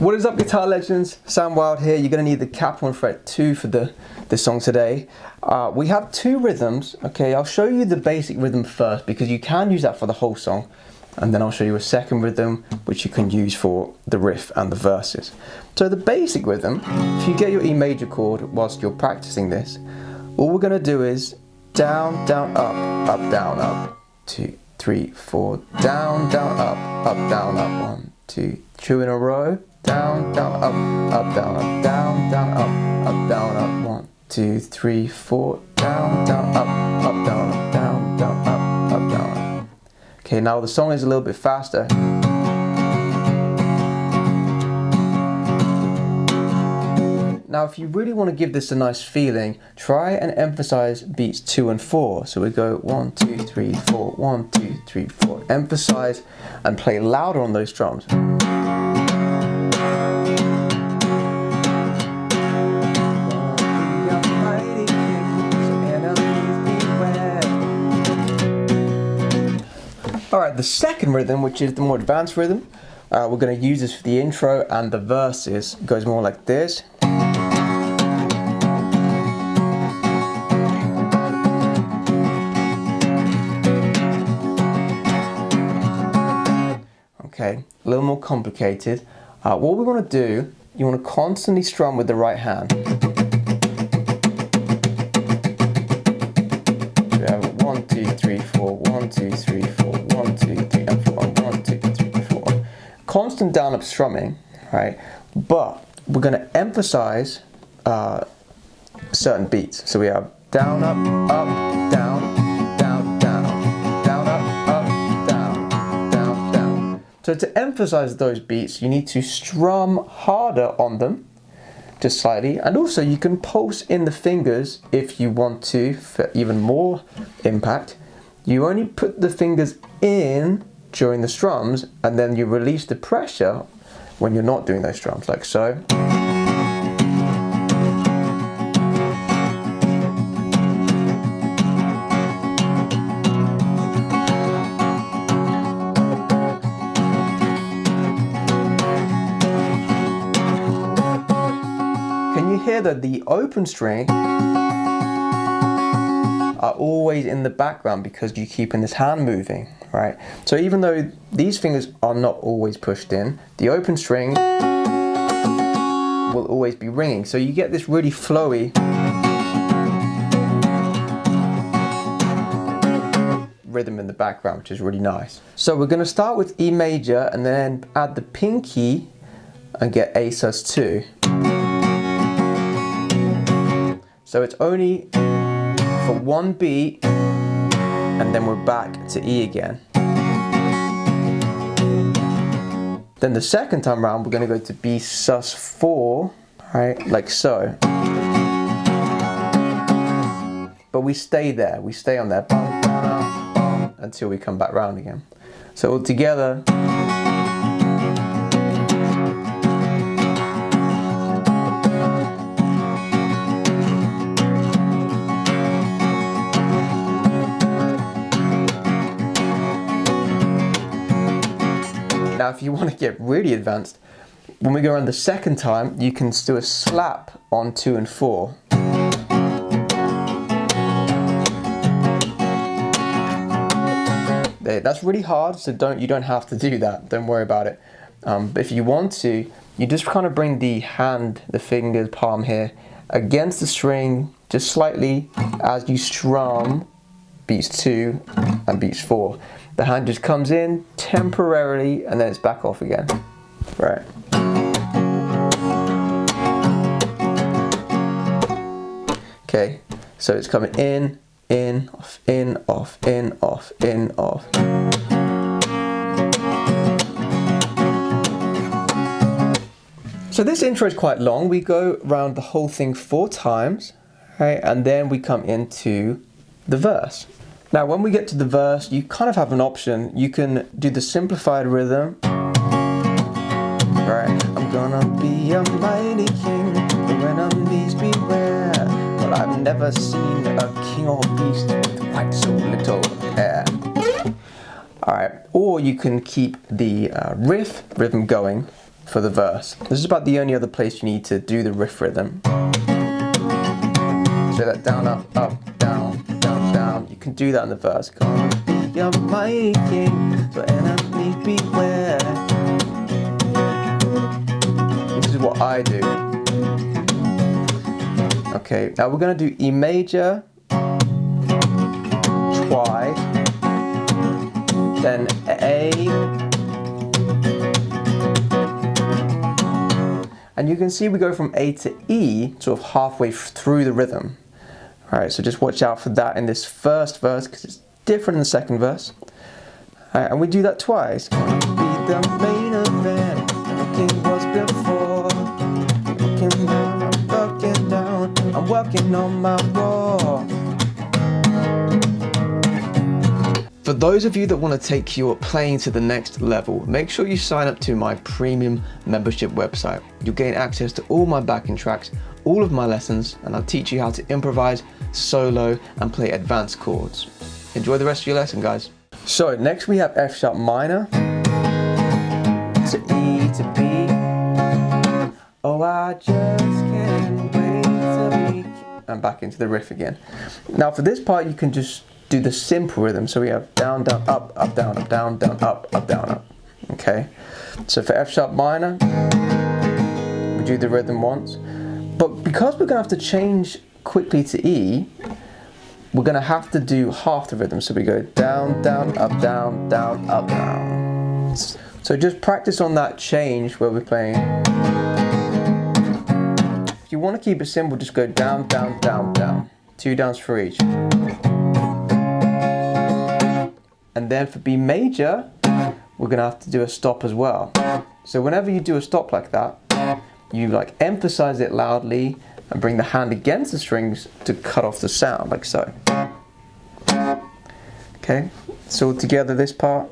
What is up, guitar legends? Sam Wild here. You're going to need the Capo on fret 2 for this song today. We have two rhythms. Okay, I'll show you the basic rhythm first because you can use that for the whole song, and then I'll show you a second rhythm which you can use for the riff and the verses. So the basic rhythm, if you get your E major chord whilst you're practicing this, all we're going to do is down, down, up, down, up, 2, 3, 4, down, down, up, down, up, 1, 2, 2 in a row, down, down, up, down, up, down, down, up, down, up, 1, 2, 3, 4, down, down, up, down, up, down, down, up, down, up. Okay, now the song is a little bit faster. Now if you really want to give this a nice feeling, try and emphasize beats 2 and 4. So we go 1, 2, 3, 4, 1, 2, 3, 4. Emphasize and play louder on those drums. Alright, the second rhythm, which is the more advanced rhythm, we're going to use this for the intro, and the verses goes more like this. Okay, a little more complicated. What we want to do, you want to constantly strum with the right hand. So we have 1, 2, 3, 4, 1, 2, 3, 4, 1, 2, 3, and 4, 1, 2, 3, 4. Constant down up strumming, right? But we're going to emphasize certain beats. So we have down, up, down, down, down, down, up, down, down, down. So to emphasize those beats, you need to strum harder on them, just slightly, and also you can pulse in the fingers if you want to for even more impact. You only put the fingers in during the strums, and then you release the pressure when you're not doing those strums, like so. Can you hear that the open string are always in the background because you're keeping this hand moving, right? So even though these fingers are not always pushed in, the open string will always be ringing. So you get this really flowy rhythm in the background, which is really nice. So we're going to start with E major and then add the pinky and get A sus2. So it's only for one beat, and then we're back to E again. Then the second time round, we're going to go to B sus4, right, like so. But we stay there, we stay on there, until we come back round again. So all together. Now if you want to get really advanced, when we go around the second time, you can do a slap on 2 and 4. That's really hard, so you don't have to do that, don't worry about it. But if you want to, you just kind of bring the hand, the fingers, palm here, against the string, just slightly, as you strum beats 2 and beats 4. The hand just comes in temporarily and then it's back off again. Right. Okay, so it's coming in, off, in, off, in, off, in, off. So this intro is quite long. We go around the whole thing 4 times, right? And then we come into the verse. Now when we get to the verse, you kind of have an option. You can do the simplified rhythm. Right, I'm gonna be a mighty king, when I'm beast beware. But I've never seen a king or beast with quite so little hair. Alright, or you can keep the rhythm going for the verse. This is about the only other place you need to do the riff rhythm. So that down, up, down, down, down. You can do that in the verse. You're my king, so enemy beware. This is what I do. Okay, now we're going to do E major twice, then A, and you can see we go from A to E sort of halfway through the rhythm. Alright, so just watch out for that in this first verse because it's different in the second verse. Alright, and we do that twice. Gonna be the main event, looking was before. Looking down, I'm looking down, I'm working on my raw. For those of you that want to take your playing to the next level, make sure you sign up to my premium membership website. You'll gain access to all my backing tracks, all of my lessons, and I'll teach you how to improvise, solo, and play advanced chords. Enjoy the rest of your lesson, guys. So next we have F sharp minor to E to B. Oh, I just can't wait to be. And back into the riff again. Now for this part, you can just do the simple rhythm. So we have down, down, up, down, down, up, down, up. Okay. So for F sharp minor, we do the rhythm once. But because we're going to have to change quickly to E, we're going to have to do half the rhythm. So we go down, down, up, down, up, down. So just practice on that change where we're playing. If you want to keep it simple, just go down, down, down, down. 2 downs for each. And then for B major, we're going to have to do a stop as well. So whenever you do a stop like that, you like emphasize it loudly and bring the hand against the strings to cut off the sound, like so. Okay, so together this part.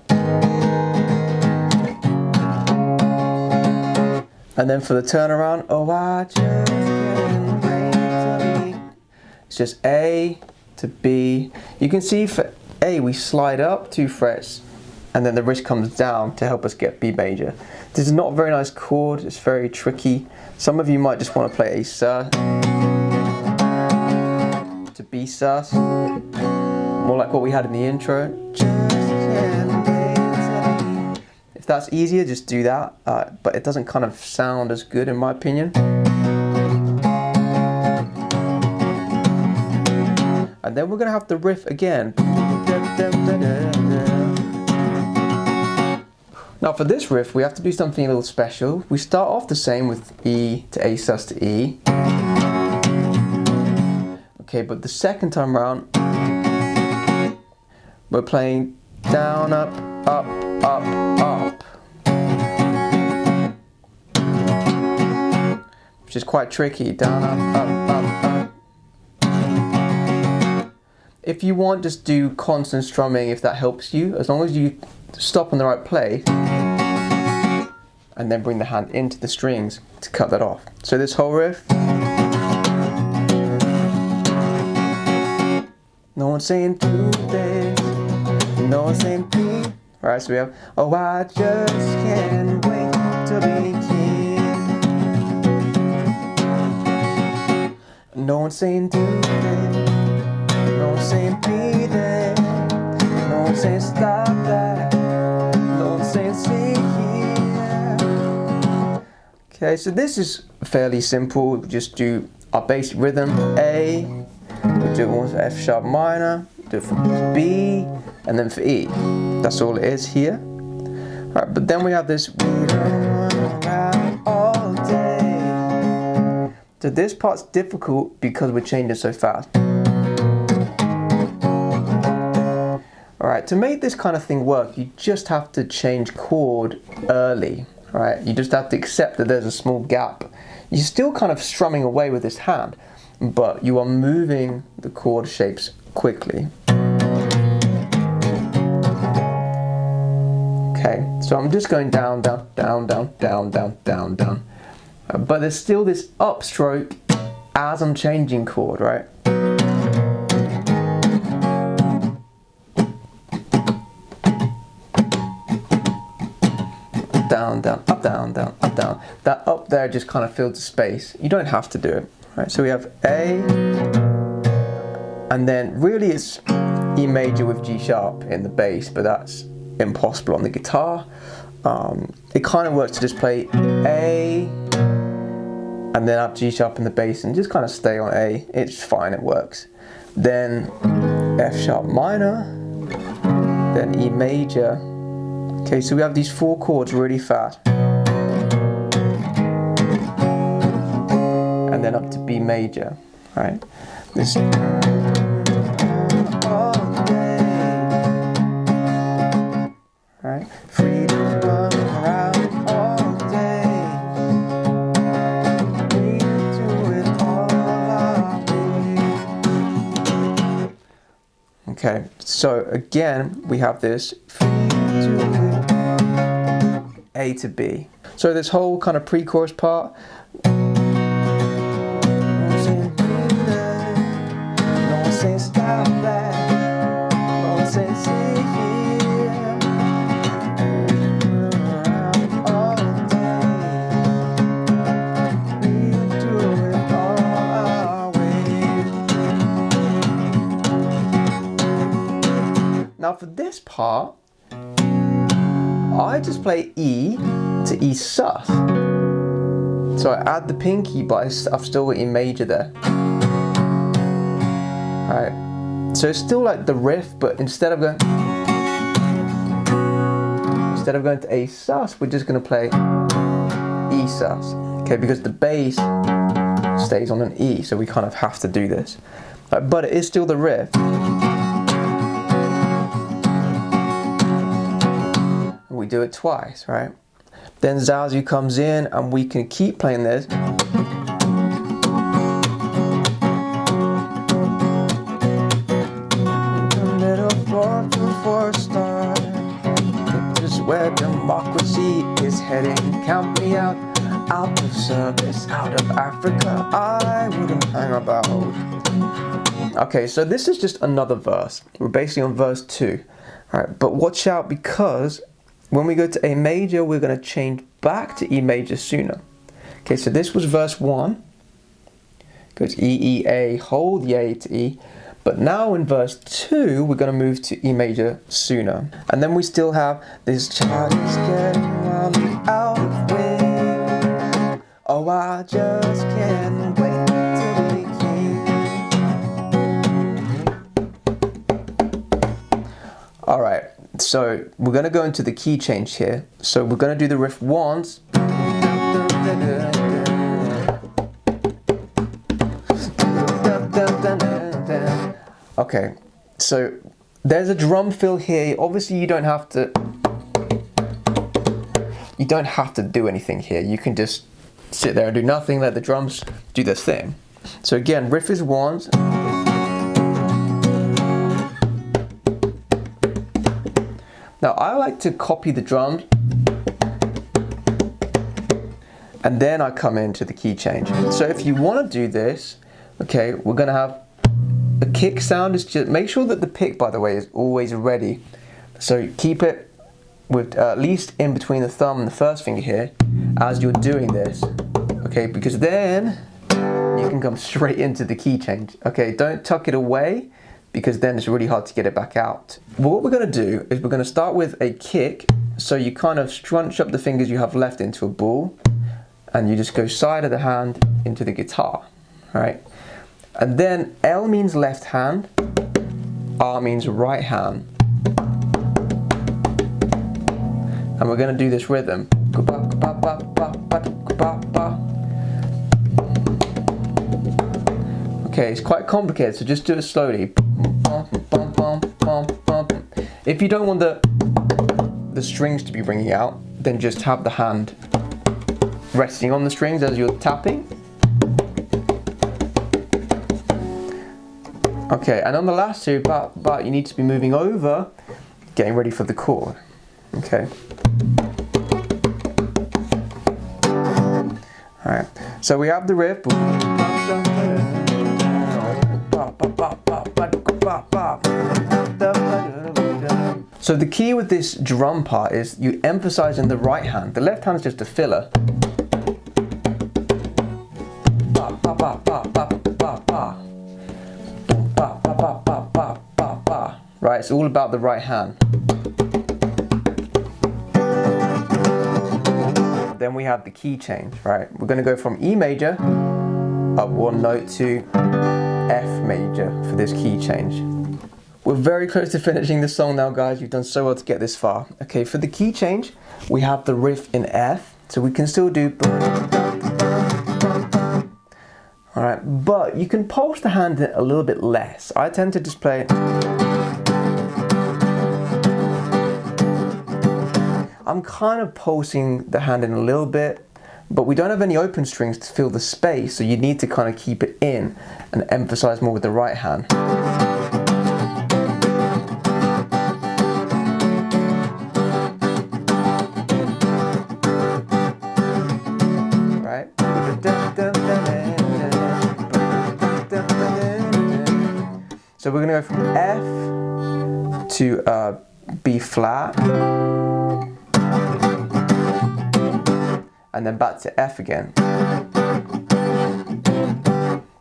And then for the turnaround, oh, I just can't wait to be. It's just A to B. You can see for A, we slide up 2 frets, and then the wrist comes down to help us get B major. This is not a very nice chord, it's very tricky. Some of you might just want to play a sus to B sus, more like what we had in the intro. If that's easier, just do that, but it doesn't kind of sound as good in my opinion. And then we're going to have the riff again. Now for this riff, we have to do something a little special. We start off the same with E to A sus to E. Okay, but the second time around, we're playing down, up, up, up. Which is quite tricky. Down, up. If you want, just do constant strumming if that helps you. As long as you stop on the right place and then bring the hand into the strings to cut that off. So this whole riff. No one's saying do this. No one's saying do. Alright, so we have, oh, I just can't wait to be king. No one's saying do this. No one's saying be there. No one's saying stop that. No one's saying see here. Okay, so this is fairly simple. We just do our basic rhythm. A. We do one for F sharp minor. Do it for B. And then for E. That's all it is here. Alright, but then we have this. We don't run around all day. So this part's difficult because we're changing so fast. Alright, to make this kind of thing work, you just have to change chord early. Right? You just have to accept that there's a small gap. You're still kind of strumming away with this hand, but you are moving the chord shapes quickly. Okay, so I'm just going down, down, down, down, down, down, down, down. But there's still this upstroke as I'm changing chord, right? Down, down, up, down, down, up, down. That up there just kind of fills the space. You don't have to do it. Right, so we have A, and then really it's E major with G sharp in the bass, but that's impossible on the guitar. It kind of works to just play A, and then have G sharp in the bass and just kind of stay on A. It's fine, it works. Then F sharp minor, then E major. Okay, so we have these 4 chords really fast. And then up to B major, right? This right? Free to run around all day. Free to do it all our way. Okay, so again we have this free to A to B. So this whole kind of pre-chorus part. Now for this part, I just play E to E sus. So I add the pinky, but I've still got E major there. Alright, so it's still like the riff, but instead of going to A sus, we're just going to play E sus. Okay, because the bass stays on an E, so we kind of have to do this. But it is still the riff. We do it twice, right? Then Zazu comes in and we can keep playing this. For a start, this is where democracy is heading. Count me out of service, out of Africa, I wouldn't hang about. Okay, so this is just another verse. We're basically on verse 2. Alright, but watch out, because when we go to A major, we're going to change back to E major sooner. Okay, so this was verse 1. Goes E, E, A, hold the A to E. But now in verse 2, we're going to move to E major sooner. And then we still have this child is getting wildly out of wing. Oh, I just can't wait to be king. Alright, so we're going to go into the key change here. So we're going to do the riff once. Okay, so there's a drum fill here. Obviously you don't have to do anything here. You can just sit there and do nothing, let the drums do their thing. So again, riff is once. Now I like to copy the drums and then I come into the key change. So if you want to do this, okay, we're going to have a kick sound. Is just make sure that the pick, by the way, is always ready. So keep it with at least in between the thumb and the first finger here as you're doing this. Okay, because then you can come straight into the key change. Okay, don't tuck it away because then it's really hard to get it back out. Well, what we're going to do is we're going to start with a kick. So you kind of scrunch up the fingers you have left into a ball and you just go side of the hand into the guitar. Right? And then L means left hand, R means right hand. And we're going to do this rhythm. Okay, it's quite complicated, so just do it slowly. If you don't want the strings to be ringing out, then just have the hand resting on the strings as you're tapping. Okay, and on the last two, but you need to be moving over, getting ready for the chord. Okay. Alright, so we have the riff. So the key with this drum part is you emphasize in the right hand. The left hand is just a filler. Ba, ba, ba, ba, ba, ba, ba. Ba, ba, ba, ba, ba, ba, ba. Right, it's all about the right hand. Then we have the key change, right? We're going to go from E major up one note to F major for this key change. We're very close to finishing the song now, guys. You've done so well to get this far. Okay, for the key change, we have the riff in F, so we can still do. All right, but you can pulse the hand a little bit less. I tend to just play. I'm kind of pulsing the hand in a little bit, but we don't have any open strings to fill the space, so you need to kind of keep it in and emphasize more with the right hand. Right? So we're going to go from F to B flat, and then back to F again.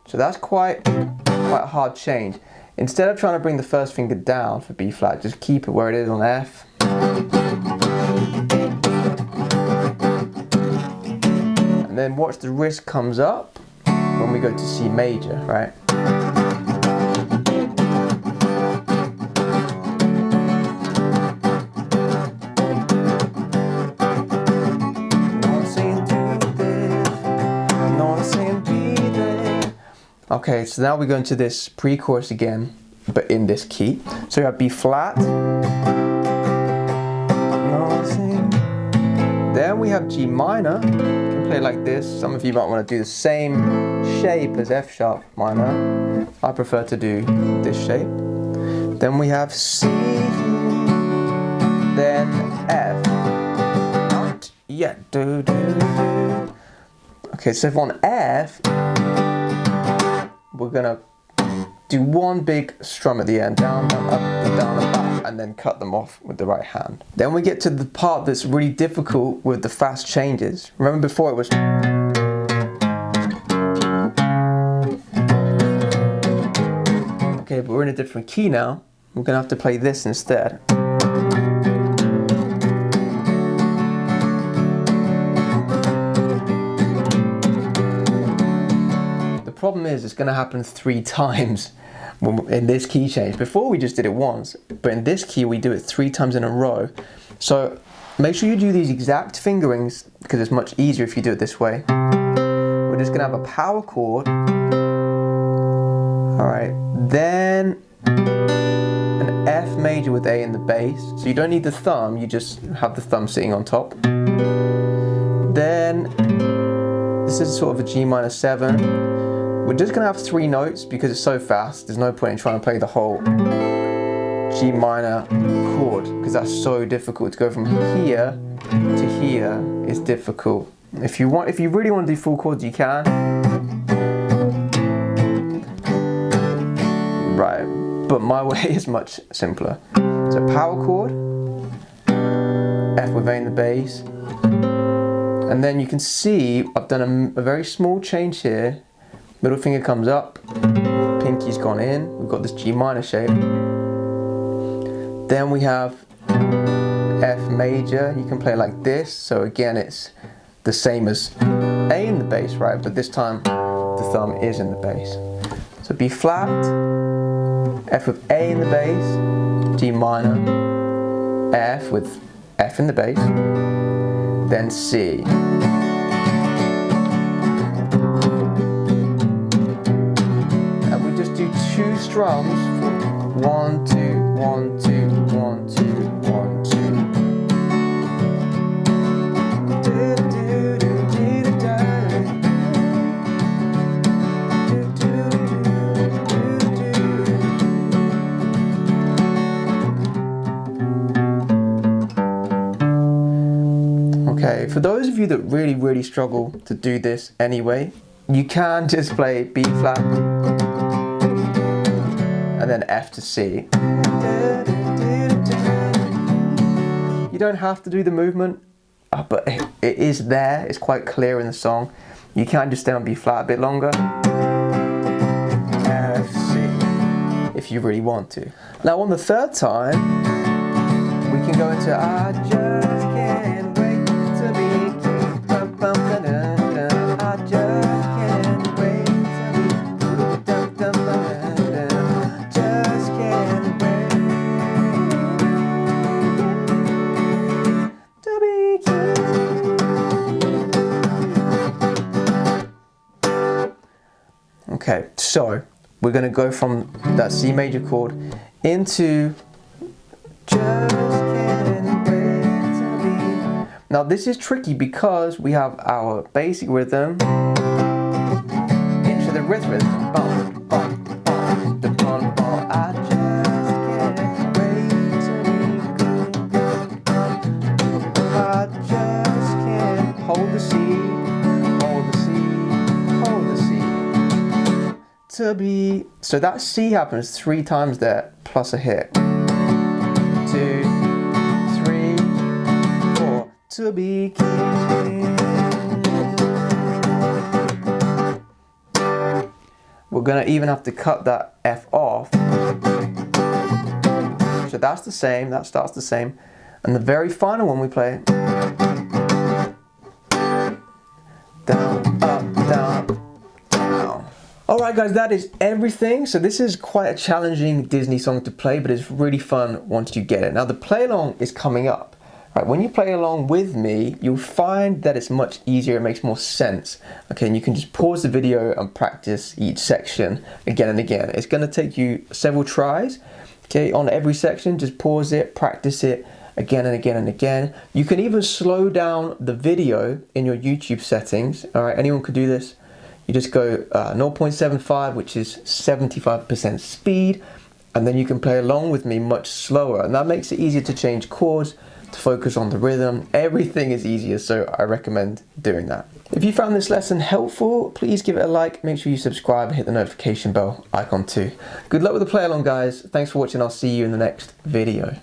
So that's quite a hard change. Instead of trying to bring the first finger down for B flat, just keep it where it is on F. And then watch the wrist comes up when we go to C major, right? Okay, so now we go into this pre-chorus again, but in this key. So you have B flat. Then we have G minor. You can play like this. Some of you might want to do the same shape as F sharp minor. I prefer to do this shape. Then we have C, then F. Not yet. Do, do, do. Okay, so if on F, we're gonna do one big strum at the end, down, down, up, down, and back, and then cut them off with the right hand. Then we get to the part that's really difficult with the fast changes. Remember before it was. Okay, but we're in a different key now. We're gonna have to play this instead. The problem is it's going to happen 3 times in this key change. Before we just did it once, but in this key we do it 3 times in a row. So make sure you do these exact fingerings because it's much easier if you do it this way. We're just going to have a power chord. Alright, then an F major with A in the bass. So you don't need the thumb, you just have the thumb sitting on top. Then this is sort of a G minor 7. We're just going to have 3 notes because it's so fast. There's no point in trying to play the whole G minor chord because that's so difficult. To go from here to here is difficult. If you really want to do full chords, you can. Right, but my way is much simpler. So power chord, F with A in the bass, and then you can see I've done a very small change here. Middle finger comes up, pinky's gone in, we've got this G minor shape. Then we have F major, you can play like this, so again it's the same as A in the bass, right? But this time the thumb is in the bass. So B flat, F with A in the bass, G minor, F with F in the bass, then C. Do 2 strums for 1, 2, 1, 2, 1, 2, 1, 2. Okay, for those of you that really struggle to do this anyway, you can just play B flat and then F to C. You don't have to do the movement, but it is there. It's quite clear in the song. You can just stay on B flat a bit longer. F, C, if you really want to. Now on the third time, we can go into I just can't wait to be king. I just can't wait to be just can't wait to be king. Okay, so we're going to go from that C major chord into just can't wait to be. Now this is tricky because we have our basic rhythm into the rhythm. Bum, bum, bum, the bum, bum. I just can't wait to be good. I just can't hold the C, hold the C, hold the C. To be. So that C happens 3 times there, plus a hit. 2, 3, 4. To be king. We're gonna even have to cut that F off. So that's the same. That starts the same. And the very final one we play. Down, up, down, down. Alright guys, that is everything. So this is quite a challenging Disney song to play, but it's really fun once you get it. Now the play along is coming up. Right, when you play along with me, you'll find that it's much easier, it makes more sense. Okay, and you can just pause the video and practice each section again and again. It's gonna take you several tries, okay, on every section. Just pause it, practice it again and again and again. You can even slow down the video in your YouTube settings. All right, anyone could do this. You just go 0.75, which is 75% speed, and then you can play along with me much slower, and that makes it easier to change chords, to focus on the rhythm. Everything is easier, so I recommend doing that. If you found this lesson helpful, please give it a like, make sure you subscribe and hit the notification bell icon too. Good luck with the play along guys, thanks for watching, I'll see you in the next video.